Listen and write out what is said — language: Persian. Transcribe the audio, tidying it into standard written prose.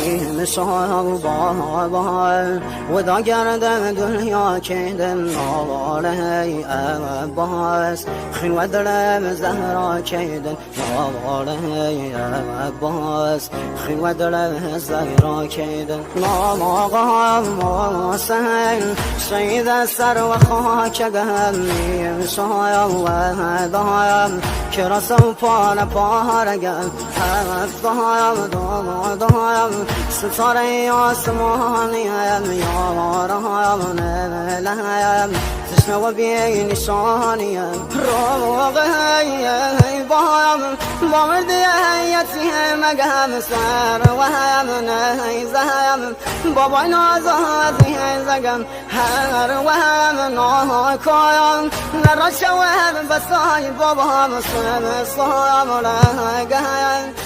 نیم شام بابا و دا گردم دنیا کندم آواره ای عباس خین و دلم زهرا کندم آواره ای عباس خین و دلم زهرا کندم نام آقا حسین شهید سر و خاکم نیم شام و دایم که رسم پار پارگم دایم ستاره آسمانیم یارم نملیم تشنه و بی نشانیم روغی بایم با مردی یتیم سر و هم نیزم بابای نازادی زگم هر و هم ناکایم نرا شوم بسای بابا مسلم سلام لگم